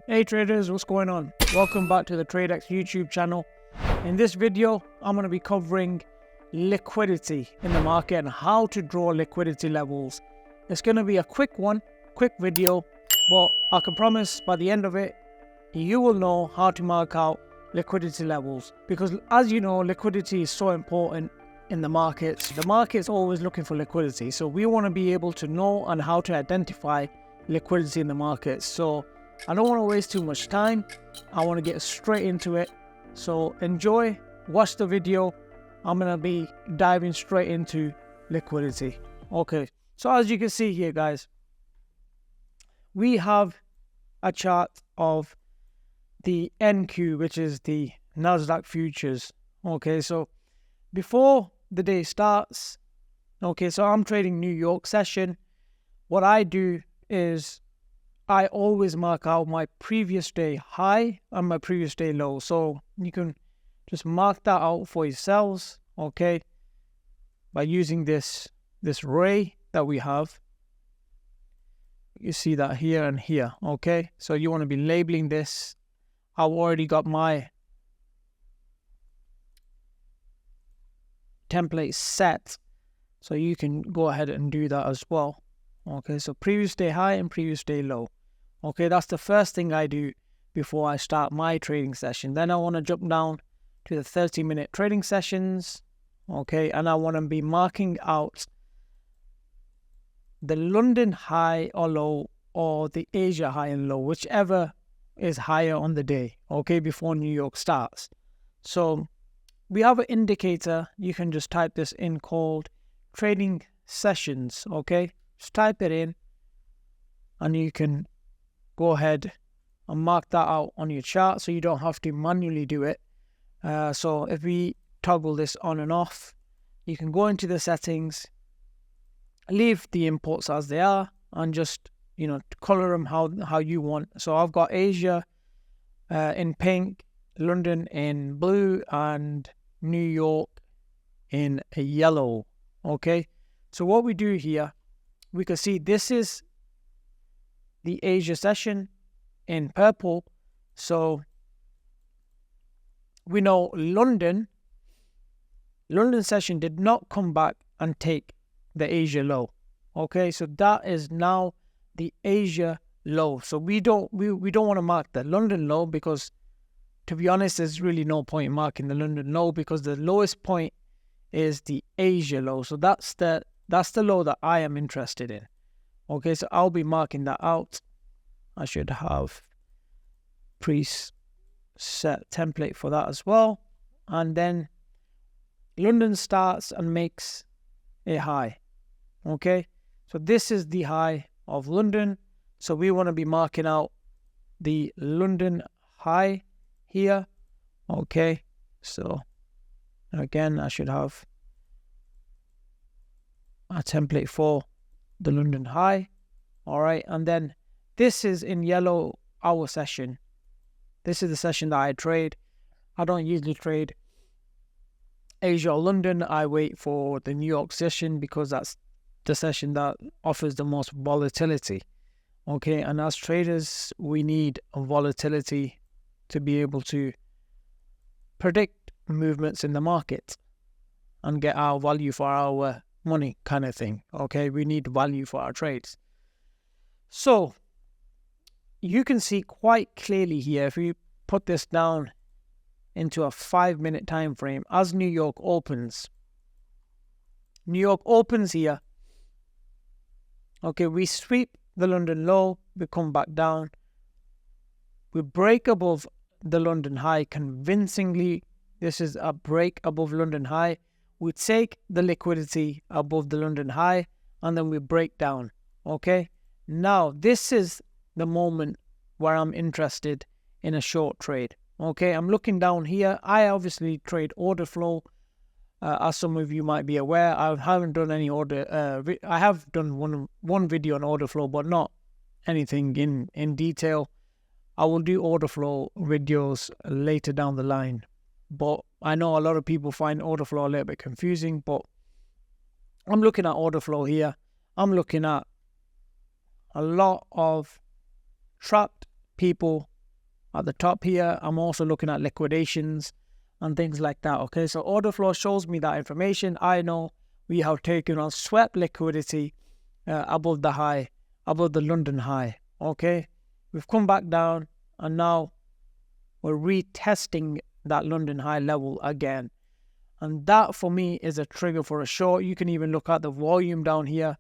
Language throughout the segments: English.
Hey traders, what's going on? Welcome back to the TradeX YouTube channel. In this video, I'm going to be covering liquidity in the market and how to draw liquidity levels. It's going to be a quick video, but I can promise by the end of it, you will know how to mark out liquidity levels. Because as you know, liquidity is so important in the markets. The market's always looking for liquidity. So we want to be able to know and how to identify liquidity in the markets. So I don't want to waste too much time. I want to get straight into it. So enjoy, watch the video. I'm going to be diving straight into liquidity. Okay, so as you can see here, guys, we have a chart of the NQ, which is the Nasdaq futures. Okay, so before the day starts, okay, so I'm trading New York session. What I do is I always mark out my previous day high and my previous day low. So you can just mark that out for yourselves, okay, by using this ray that we have. You see that here and here, okay? So you want to be labeling this. I've already got my template set, so you can go ahead and do that as well. Okay, so previous day high and previous day low. Okay, that's the first thing I do before I start my trading session. Then I want to jump down to the 30-minute trading sessions. Okay, and I want to be marking out the London high or low, or the Asia high and low, whichever is higher on the day, okay, before New York starts. So we have an indicator. You can just type this in, called trading sessions. Okay, just type it in and you can go ahead and mark that out on your chart, so you don't have to manually do it. So if we toggle this on and off, you can go into the settings, leave the inputs as they are, and just, you know, color them how you want. So I've got Asia in pink, London in blue, and New York in a yellow. Okay, so what we do here, we can see this is the Asia session in purple. So we know London session did not come back and take the Asia low. Okay, so that is now the Asia low. So we don't want to mark the London low, because to be honest, there's really no point in marking the London low, because the lowest point is the Asia low. So that's the low that I am interested in. Okay, so I'll be marking that out. I should have preset template for that as well. And then London starts and makes a high. Okay, so this is the high of London. So we want to be marking out the London high here. Okay, so again, I should have a template for the London high. All right, and then this is in yellow, our session. This is the session that I trade. I don't usually trade Asia or London. I wait for the New York session, because that's the session that offers the most volatility. Okay, and as traders, we need volatility to be able to predict movements in the market and get our value for our money, kind of thing. Okay, we need value for our trades. So you can see quite clearly here, if we put this down into a 5-minute time frame, as New York opens here. Okay, we sweep the London low, we come back down, we break above the London high convincingly. This is a break above London high. We take the liquidity above the London high, and then we break down. Okay, now this is the moment where I'm interested in a short trade. Okay, I'm looking down here. I obviously trade order flow. As some of you might be aware, I haven't done any order. I have done one video on order flow, but not anything in detail. I will do order flow videos later down the line. But I know a lot of people find order flow a little bit confusing, but I'm looking at order flow here. I'm looking at a lot of trapped people at the top here. I'm also looking at liquidations and things like that. Okay, so order flow shows me that information. I know we have taken on swept liquidity above the high, above the London high. Okay, we've come back down and now we're retesting that London high level again. And that for me is a trigger for a short. You can even look at the volume down here.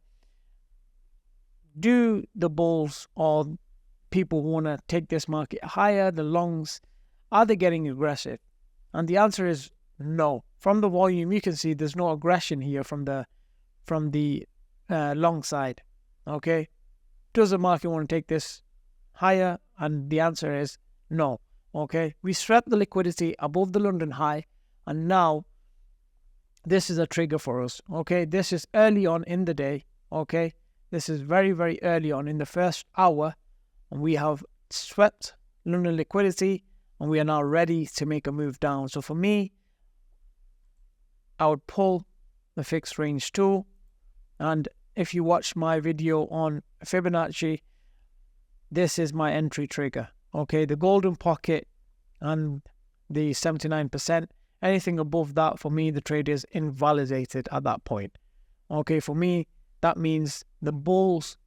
Do the bulls or people who want to take this market higher, the longs, are they getting aggressive? And the answer is no. From the volume, you can see there's no aggression here from the long side. Okay, does the market want to take this higher? And the answer is no. Okay, we swept the liquidity above the London high, and now this is a trigger for us. Okay, this is early on in the day. Okay, this is very, very early on in the first hour, and we have swept London liquidity, and we are now ready to make a move down. So for me, I would pull the fixed range tool, and if you watch my video on Fibonacci, this is my entry trigger. Okay, the golden pocket and the 79%, anything above that, for me, the trade is invalidated at that point. Okay, for me, that means the bulls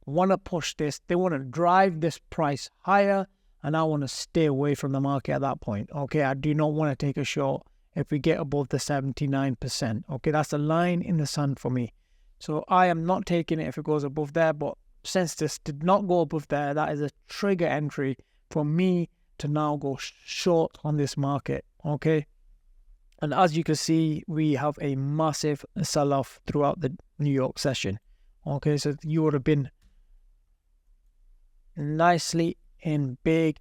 want to push this. They want to drive this price higher, and I want to stay away from the market at that point. Okay, I do not want to take a short if we get above the 79%. Okay, that's a line in the sand for me. So I am not taking it if it goes above there, but since this did not go above there, that is a trigger entry for me to now go short on this market. Okay, and as you can see, we have a massive sell-off throughout the New York session. Okay, so you would have been nicely in big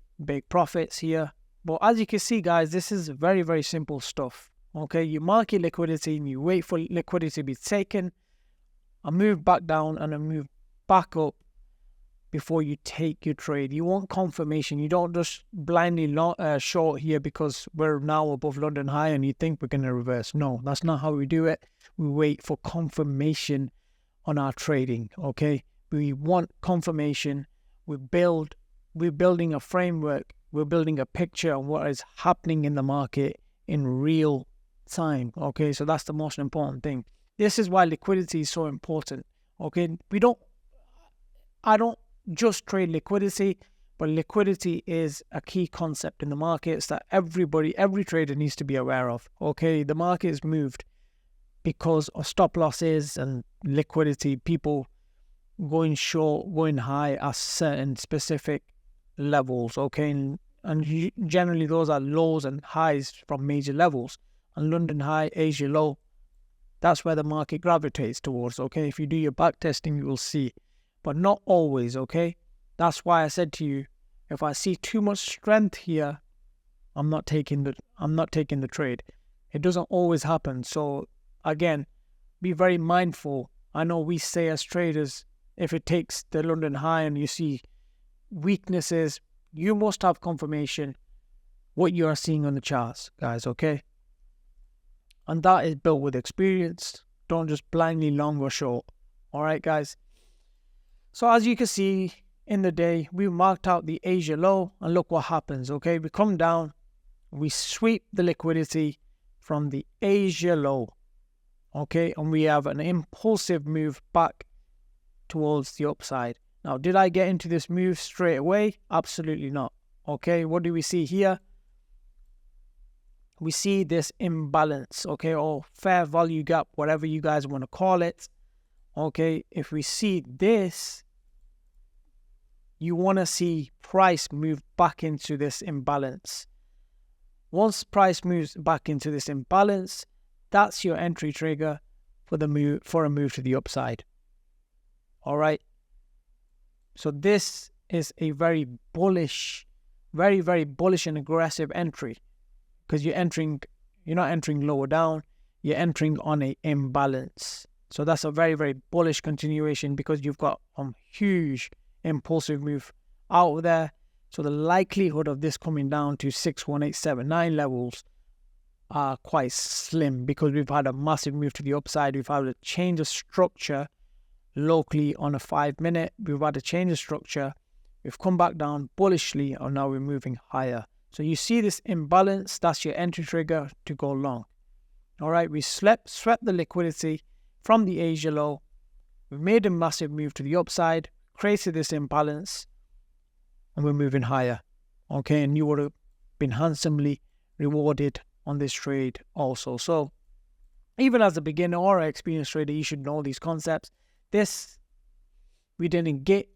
profits here. But as you can see, guys, this is very, very simple stuff. Okay, you market liquidity and you wait for liquidity to be taken, a move back down and a move back up before you take your trade. You want confirmation. You don't just blindly short here because we're now above London high and you think we're going to reverse. No, that's not how we do it. We wait for confirmation on our trading. Okay, we want confirmation. We're building a framework. We're building a picture on what is happening in the market in real time. Okay, so that's the most important thing. This is why liquidity is so important. Okay, I don't just trade liquidity, but liquidity is a key concept in the markets that every trader needs to be aware of. Okay, the market is moved because of stop losses and liquidity, people going short, going high at certain specific levels. Okay, and generally those are lows and highs from major levels. And London high, Asia low, that's where the market gravitates towards. Okay, if you do your back testing, you will see. But not always. Okay, that's why I said to you, if I see too much strength here, I'm not taking the trade. It doesn't always happen. So again, be very mindful. I know we say as traders, if it takes the London high and you see weaknesses, you must have confirmation what you are seeing on the charts, guys. Okay, and that is built with experience. Don't just blindly long or short. All right, guys. So as you can see in the day, we marked out the Asia low, and look what happens. Okay, we come down, we sweep the liquidity from the Asia low. Okay, and we have an impulsive move back towards the upside. Now, did I get into this move straight away? Absolutely not. Okay, what do we see here? We see this imbalance, okay, or fair value gap, whatever you guys want to call it. Okay, if we see this, you want to see price move back into this imbalance. Once price moves back into this imbalance, that's your entry trigger for a move to the upside. All right. So this is a very bullish, very, very bullish and aggressive entry, because you're not entering lower down, you're entering on a imbalance. So that's a very, very bullish continuation because you've got a huge impulsive move out there. So the likelihood of this coming down to 61879 levels are quite slim because we've had a massive move to the upside. We've had a change of structure locally on a 5 minute. We've had a change of structure. we've come back down bullishly, and now we're moving higher. So you see this imbalance, that's your entry trigger to go long. All right, we swept the liquidity from the Asia low. We've made a massive move to the upside, created this imbalance, and we're moving higher. Okay, and you would have been handsomely rewarded on this trade also. So even as a beginner or an experienced trader, you should know these concepts. This we didn't get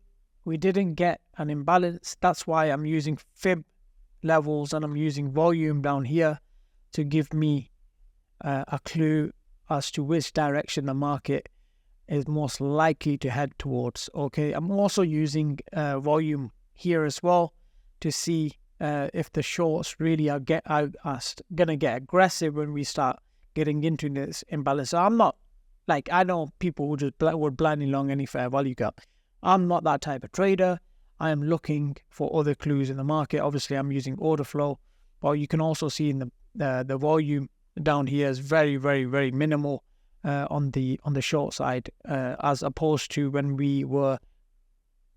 an imbalance. That's why I'm using fib levels and I'm using volume down here to give me a clue as to which direction the market is most likely to head towards. Okay, I'm also using volume here as well to see if the shorts really are gonna get aggressive when we start getting into this imbalance. So I'm not like, I know people who just would blindly long any fair value gap. I'm not that type of trader. I am looking for other clues in the market. Obviously, I'm using order flow, but you can also see in the volume down here is very, very, very minimal on the short side, as opposed to when we were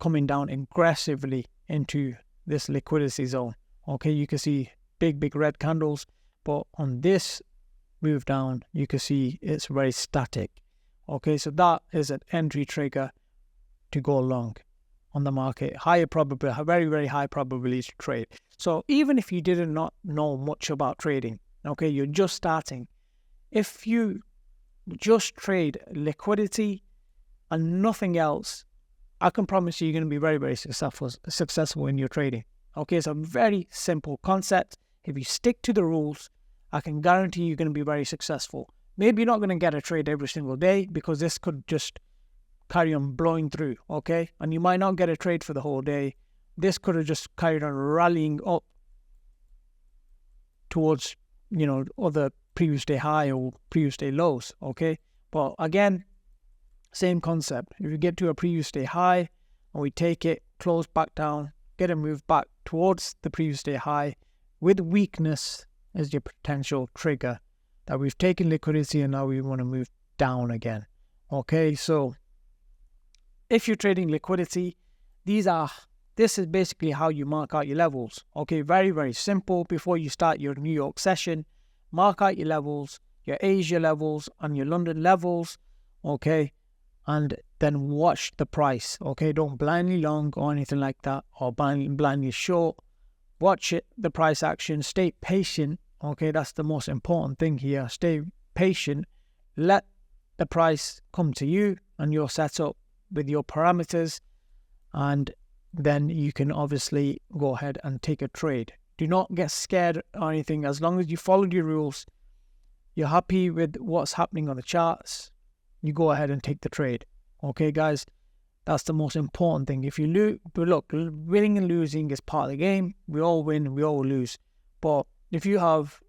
coming down aggressively into this liquidity zone. Okay, you can see big red candles, but on this move down, you can see it's very static. Okay, so that is an entry trigger to go long on the market. Higher probability, very, very high probability to trade. So even if you did not know much about trading, okay, you're just starting, if you just trade liquidity and nothing else, I can promise you, you're going to be very, very successful in your trading. Okay, it's a very simple concept. If you stick to the rules, I can guarantee you're going to be very successful. Maybe you're not going to get a trade every single day because this could just carry on blowing through, okay? And you might not get a trade for the whole day. This could have just carried on rallying up towards, other previous day high or previous day lows, okay? But again, same concept. If you get to a previous day high and we take it, close back down, get a move back towards the previous day high with weakness as your potential trigger that we've taken liquidity and now we want to move down again. Okay, so if you're trading liquidity, this is basically how you mark out your levels. Okay, very, very simple. Before you start your New York session, mark out your levels, your Asia levels and your London levels. Okay, and then watch the price. Okay, don't blindly long or anything like that, or blindly short. Watch it, the price action. Stay patient. Okay, that's the most important thing here. Stay patient. Let the price come to you and you're set up with your parameters, and then you can obviously go ahead and take a trade. Do not get scared or anything. As long as you followed your rules, you're happy with what's happening on the charts, you go ahead and take the trade. Okay, guys, that's the most important thing. If you lose, but look, winning and losing is part of the game. We all win, we all lose. But if you have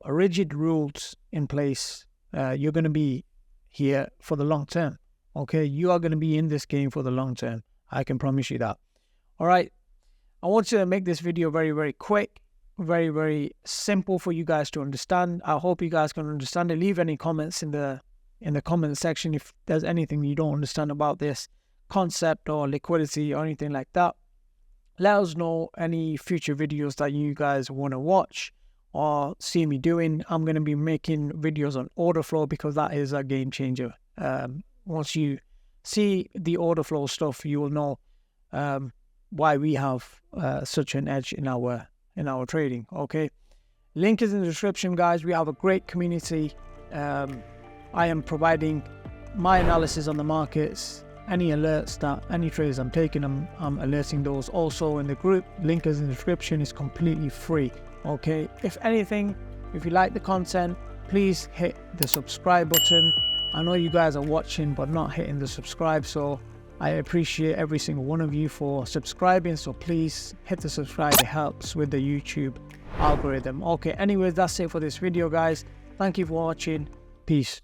rigid rules in place, you're going to be here for the long term. Okay, you are going to be in this game for the long term. I can promise you that. All right, I want to make this video very, very quick, very, very simple for you guys to understand. I hope you guys can understand it. Leave any comments in the comment section if there's anything you don't understand about this concept or liquidity or anything like that. Let us know any future videos that you guys want to watch or see me doing. I'm going to be making videos on order flow because that is a game changer. Once you see the order flow stuff, you will know why we have such an edge in our trading. Okay, link is in the description, guys. We have a great community. I am providing my analysis on the markets. Any alerts that any trades I'm taking, I'm alerting those also in the group. Link is in the description. It's completely free. Okay, if anything, if you like the content, please hit the subscribe button. I know you guys are watching but not hitting the subscribe, so I appreciate every single one of you for subscribing. So please hit the subscribe. It helps with the YouTube algorithm. Okay, anyways, that's it for this video, guys. Thank you for watching. Peace.